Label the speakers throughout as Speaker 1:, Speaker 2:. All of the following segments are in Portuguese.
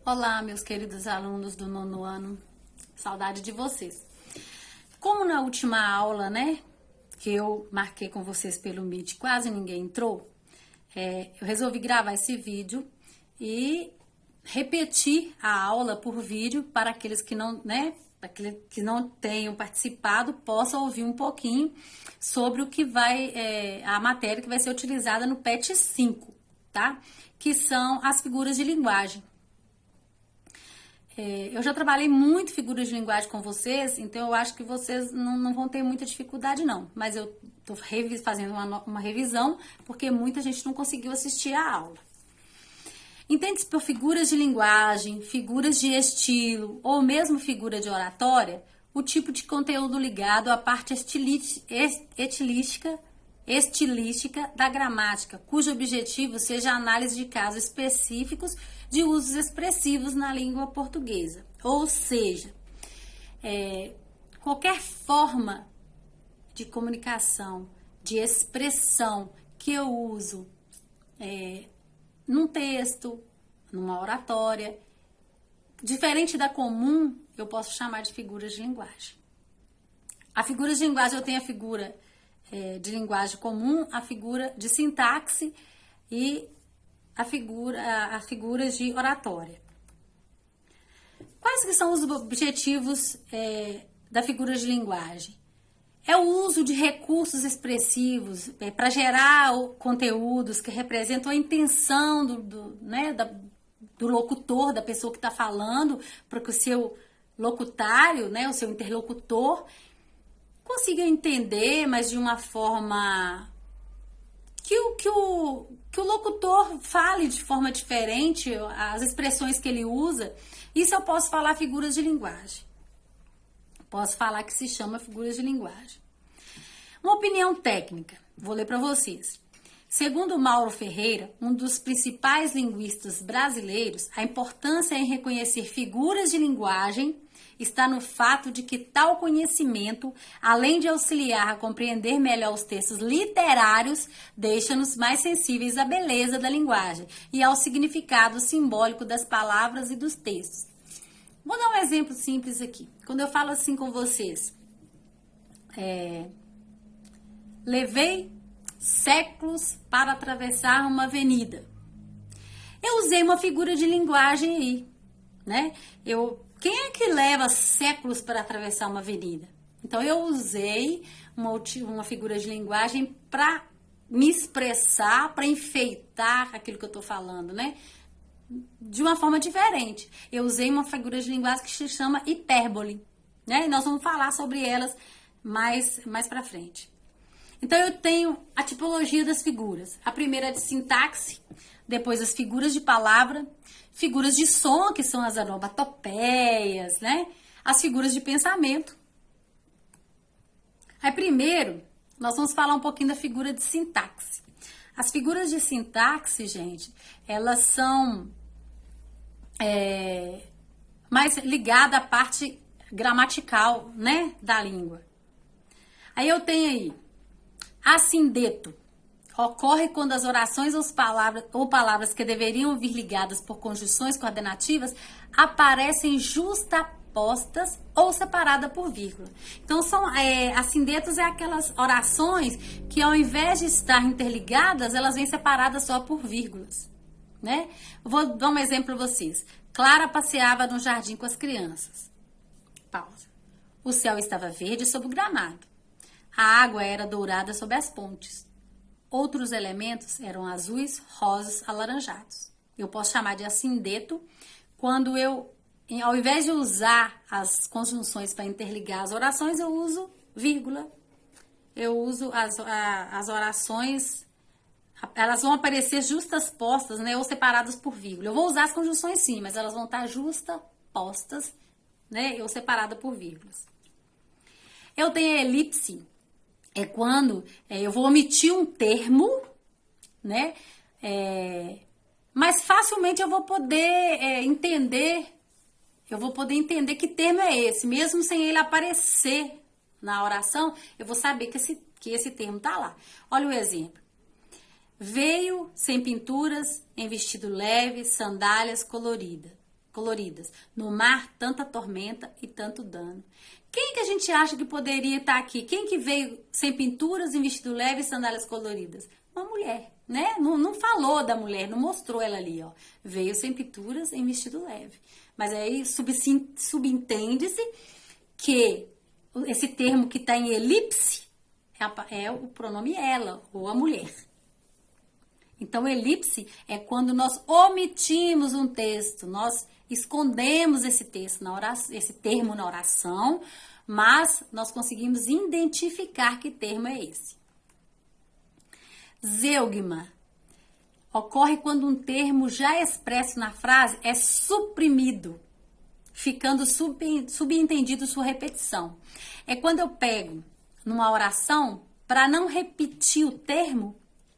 Speaker 1: Olá, meus queridos alunos do nono ano, saudade de vocês. Como na última aula, né, que eu marquei com vocês pelo Meet, quase ninguém entrou, eu resolvi gravar esse vídeo e repetir a aula por vídeo para aqueles que não, né, que não tenham participado, possam ouvir um pouquinho sobre o que vai, a matéria que vai ser utilizada no PET 5, tá? Que são as figuras de linguagem. Eu já trabalhei muito figuras de linguagem com vocês, então eu acho que vocês não vão ter muita dificuldade não. Mas eu tô fazendo uma revisão, porque muita gente não conseguiu assistir a aula. Entende-se por figuras de linguagem, figuras de estilo ou mesmo figura de oratória, o tipo de conteúdo ligado à parte estilística da gramática, cujo objetivo seja a análise de casos específicos de usos expressivos na língua portuguesa. Ou seja, qualquer forma de comunicação, de expressão que eu uso num texto, numa oratória, diferente da comum, eu posso chamar de figuras de linguagem. A figura de linguagem, eu tenho a figura de linguagem comum, a figura de sintaxe e a figura de oratória. Quais que são os objetivos da figura de linguagem? É o uso de recursos expressivos para gerar conteúdos que representam a intenção do locutor, da pessoa que está falando, para que o seu locutário, né, o seu interlocutor, consiga entender, mas de uma forma que o locutor fale de forma diferente, as expressões que ele usa. Isso eu posso falar figuras de linguagem. Posso falar que se chama figuras de linguagem. Uma opinião técnica, vou ler para vocês. Segundo Mauro Ferreira, um dos principais linguistas brasileiros, a importância em reconhecer figuras de linguagem está no fato de que tal conhecimento, além de auxiliar a compreender melhor os textos literários, deixa-nos mais sensíveis à beleza da linguagem e ao significado simbólico das palavras e dos textos. Vou dar um exemplo simples aqui. Quando eu falo assim com vocês, levei séculos para atravessar uma avenida. Eu usei uma figura de linguagem aí, né? Quem é que leva séculos para atravessar uma avenida? Então, eu usei uma figura de linguagem para me expressar, para enfeitar aquilo que eu estou falando, né? De uma forma diferente. Eu usei uma figura de linguagem que se chama hipérbole, né? E nós vamos falar sobre elas mais para frente. Então, eu tenho a tipologia das figuras. A primeira é de sintaxe, depois as figuras de palavra, figuras de som, que são as onomatopeias, né? As figuras de pensamento. Aí, primeiro, nós vamos falar um pouquinho da figura de sintaxe. As figuras de sintaxe, gente, elas são mais ligadas à parte gramatical, né, da língua. Aí eu tenho aí, assindeto. Ocorre quando as orações ou palavras que deveriam vir ligadas por conjunções coordenativas aparecem justapostas ou separadas por vírgula. Então, assindetos aquelas orações que, ao invés de estar interligadas, elas vêm separadas só por vírgulas, né? Vou dar um exemplo para vocês. Clara passeava no jardim com as crianças. Pausa. O céu estava verde sob o gramado. A água era dourada sob as pontes. Outros elementos eram azuis, rosas, alaranjados. Eu posso chamar de assindeto quando ao invés de usar as conjunções para interligar as orações, eu uso vírgula. Eu uso as orações, elas vão aparecer justaspostas, né, ou separadas por vírgula. Eu vou usar as conjunções sim, mas elas vão estar justapostas, né, ou separadas por vírgulas. Eu tenho a elipse. É quando eu vou omitir um termo, né? Mas facilmente eu vou poder entender que termo é esse. Mesmo sem ele aparecer na oração, eu vou saber que esse termo tá lá. Olha o exemplo. Veio sem pinturas, em vestido leve, sandálias coloridas. coloridas. No mar, tanta tormenta e tanto dano. Quem que a gente acha que poderia estar aqui? Quem que veio sem pinturas, em vestido leve e sandálias coloridas? Uma mulher, né? Não falou da mulher, não mostrou ela ali, ó. Veio sem pinturas, em vestido leve. Mas aí subentende-se que esse termo que está em elipse é o pronome ela, ou a mulher. Então, elipse é quando nós omitimos um texto, nós escondemos esse texto na oração, esse termo na oração, mas nós conseguimos identificar que termo é esse. Zeugma ocorre quando um termo já expresso na frase é suprimido, ficando subentendido sua repetição. É quando eu pego numa oração, para não repetir o termo,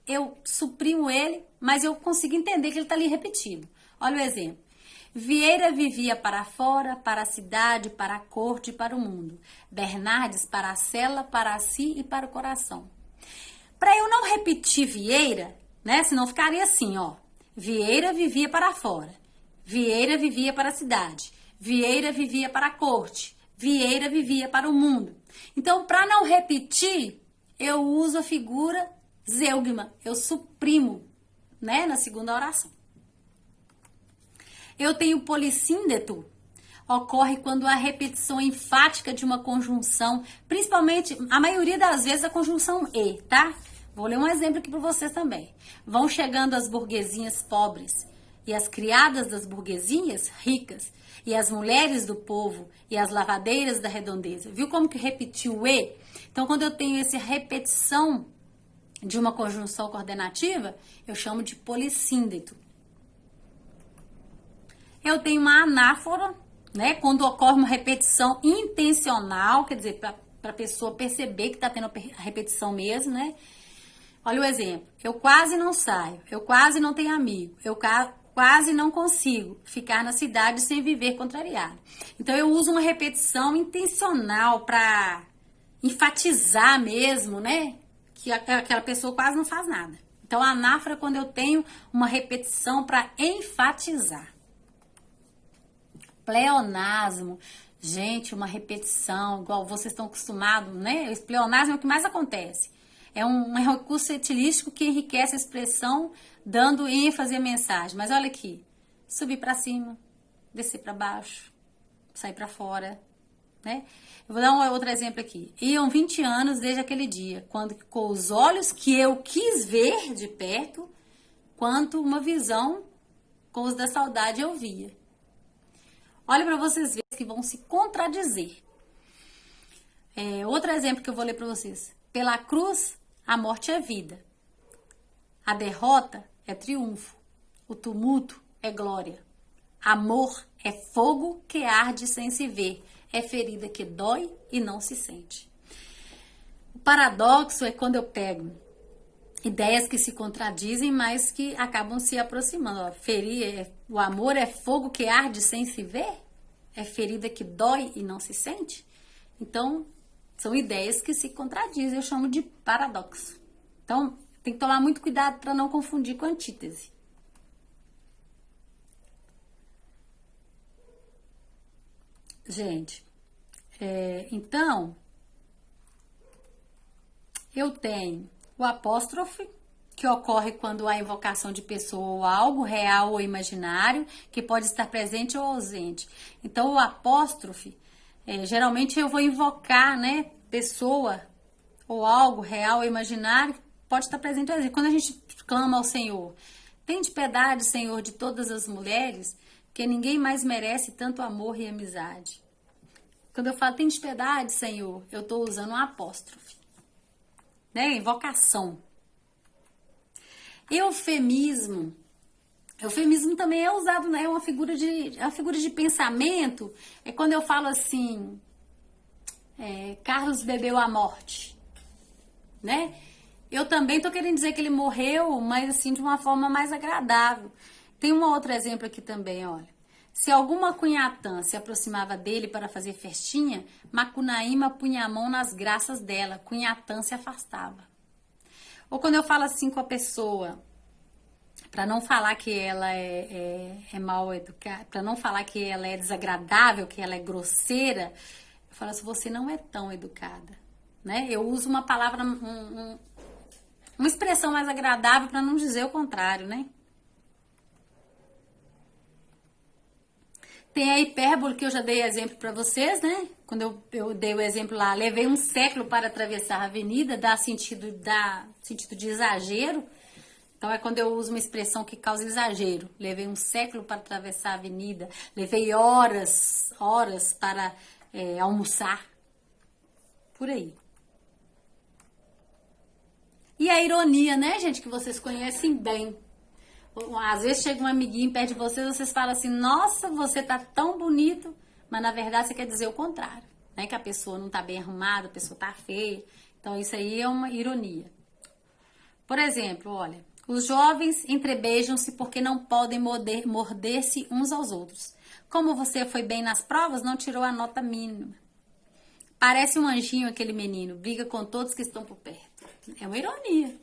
Speaker 1: eu suprimo ele, mas eu consigo entender que ele está ali repetido. Olha o exemplo. Vieira vivia para fora, para a cidade, para a corte e para o mundo. Bernardes para a cela, para si e para o coração. Para eu não repetir Vieira, né? Senão ficaria assim, ó. Vieira vivia para fora. Vieira vivia para a cidade. Vieira vivia para a corte. Vieira vivia para o mundo. Então, para não repetir, eu uso a figura zeugma, eu suprimo, né, na segunda oração. Eu tenho polissíndeto, ocorre quando há repetição enfática de uma conjunção, principalmente, a maioria das vezes, a conjunção e, tá? Vou ler um exemplo aqui para vocês também. Vão chegando as burguesinhas pobres e as criadas das burguesinhas ricas e as mulheres do povo e as lavadeiras da redondeza. Viu como que repetiu o e? Então, quando eu tenho essa repetição de uma conjunção coordenativa, eu chamo de polissíndeto. Eu tenho uma anáfora, né? Quando ocorre uma repetição intencional, quer dizer, para a pessoa perceber que está tendo a repetição mesmo, né? Olha o exemplo. Eu quase não saio, eu quase não tenho amigo, eu quase não consigo ficar na cidade sem viver contrariado. Então, eu uso uma repetição intencional para enfatizar mesmo, né? Que aquela pessoa quase não faz nada. Então, a anáfora é quando eu tenho uma repetição para enfatizar. Pleonasmo, gente, uma repetição, igual vocês estão acostumados, né? Esse pleonasmo é o que mais acontece. É um recurso estilístico que enriquece a expressão, dando ênfase à mensagem. Mas olha aqui, subir para cima, descer para baixo, sair para fora, né? Eu vou dar um outro exemplo aqui. Iam 20 anos desde aquele dia, quando com os olhos que eu quis ver de perto, quanto uma visão com os da saudade eu via. Olha para vocês verem que vão se contradizer. Outro exemplo que eu vou ler para vocês. Pela cruz, a morte é vida. A derrota é triunfo. O tumulto é glória. Amor é fogo que arde sem se ver. É ferida que dói e não se sente. O paradoxo é quando eu pego ideias que se contradizem, mas que acabam se aproximando. O amor é fogo que arde sem se ver? É ferida que dói e não se sente? Então, são ideias que se contradizem, eu chamo de paradoxo. Então, tem que tomar muito cuidado para não confundir com antítese. Gente, então, eu tenho o apóstrofe, que ocorre quando há invocação de pessoa ou algo, real ou imaginário, que pode estar presente ou ausente. Então, o apóstrofe, geralmente eu vou invocar, né, pessoa ou algo, real ou imaginário, pode estar presente ou ausente. Quando a gente clama ao Senhor, tende piedade, Senhor, de todas as mulheres, porque ninguém mais merece tanto amor e amizade. Quando eu falo tende piedade, Senhor, eu estou usando um apóstrofe, né, invocação. Eufemismo também é usado, né? É uma figura de pensamento. É quando eu falo assim, Carlos bebeu a morte, né? Eu também tô querendo dizer que ele morreu, mas assim, de uma forma mais agradável. Tem um outro exemplo aqui também, olha. Se alguma cunhatã se aproximava dele para fazer festinha, Macunaíma punha a mão nas graças dela, cunhatã se afastava. Ou quando eu falo assim com a para não falar que ela é mal educada, para não falar que ela é desagradável, que ela é grosseira, eu falo assim, você não é tão educada, né? Eu uso uma palavra, uma expressão mais agradável para não dizer o contrário, né? Tem a hipérbole que eu já dei exemplo para vocês, né? Quando eu dei o exemplo lá, levei um século para atravessar a avenida, dá sentido de exagero. Então é quando eu uso uma expressão que causa exagero. Levei um século para atravessar a avenida, levei horas para almoçar. Por aí. E a ironia, né, gente, que vocês conhecem bem. Às vezes chega um amiguinho perto de vocês, vocês falam assim, nossa, você tá tão bonito, mas na verdade você quer dizer o contrário, né? Que a pessoa não tá bem arrumada, a pessoa tá feia. Então isso aí é uma ironia. Por exemplo, olha, os jovens entrebeijam-se porque não podem morder-se uns aos outros. Como você foi bem nas provas, não tirou a nota mínima. Parece um anjinho aquele menino, briga com todos que estão por perto. É uma ironia.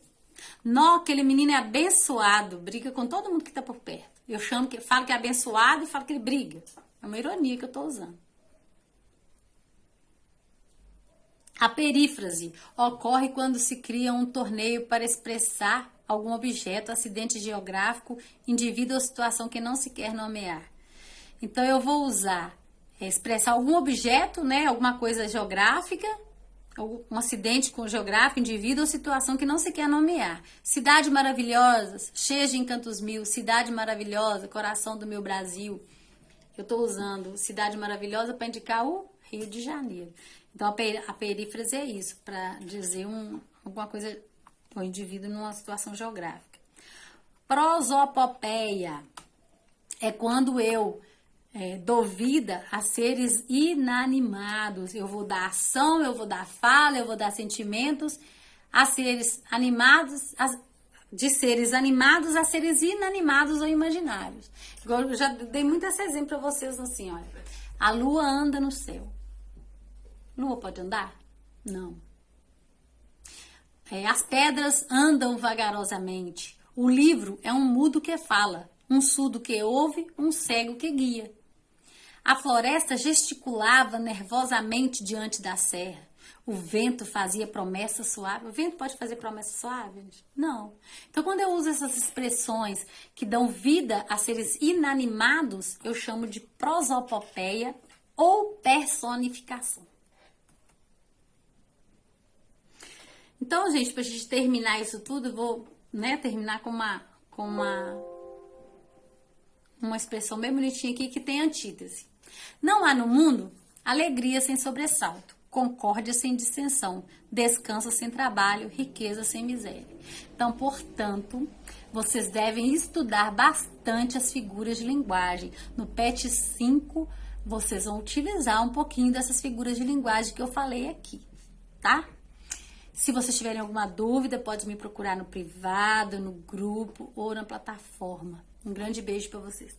Speaker 1: Nó, aquele menino é abençoado, briga com todo mundo que está por perto. Eu falo que é abençoado e falo que ele briga. É uma ironia que eu estou usando. A perífrase ocorre quando se cria um torneio para expressar algum objeto, acidente geográfico, indivíduo ou situação que não se quer nomear. Então eu vou usar, expressar algum objeto, né, alguma coisa geográfica, um acidente com geográfico, indivíduo ou situação que não se quer nomear. Cidade maravilhosa, cheia de encantos mil, cidade maravilhosa, coração do meu Brasil. Eu estou usando cidade maravilhosa para indicar o Rio de Janeiro. Então a perífrase é isso, para dizer alguma coisa, o indivíduo numa situação geográfica. Prosopopeia é quando eu dou vida a seres inanimados. Eu vou dar ação, eu vou dar fala, eu vou dar sentimentos a seres animados, de seres animados a seres inanimados ou imaginários. Eu já dei muito esse exemplo para vocês assim, olha. A lua anda no céu. Lua pode andar? Não. As pedras andam vagarosamente. O livro é um mudo que fala, um surdo que ouve, um cego que guia. A floresta gesticulava nervosamente diante da serra. O vento fazia promessa suave. O vento pode fazer promessa suave? Não. Então, quando eu uso essas expressões que dão vida a seres inanimados, eu chamo de prosopopeia ou personificação. Então, gente, para a gente terminar isso tudo, eu vou terminar com uma expressão bem bonitinha aqui que tem antítese. Não há no mundo alegria sem sobressalto, concórdia sem dissensão, descanso sem trabalho, riqueza sem miséria. Então, portanto, vocês devem estudar bastante as figuras de linguagem. No PET 5, vocês vão utilizar um pouquinho dessas figuras de linguagem que eu falei aqui, tá? Se vocês tiverem alguma dúvida, pode me procurar no privado, no grupo ou na plataforma. Um grande beijo para vocês.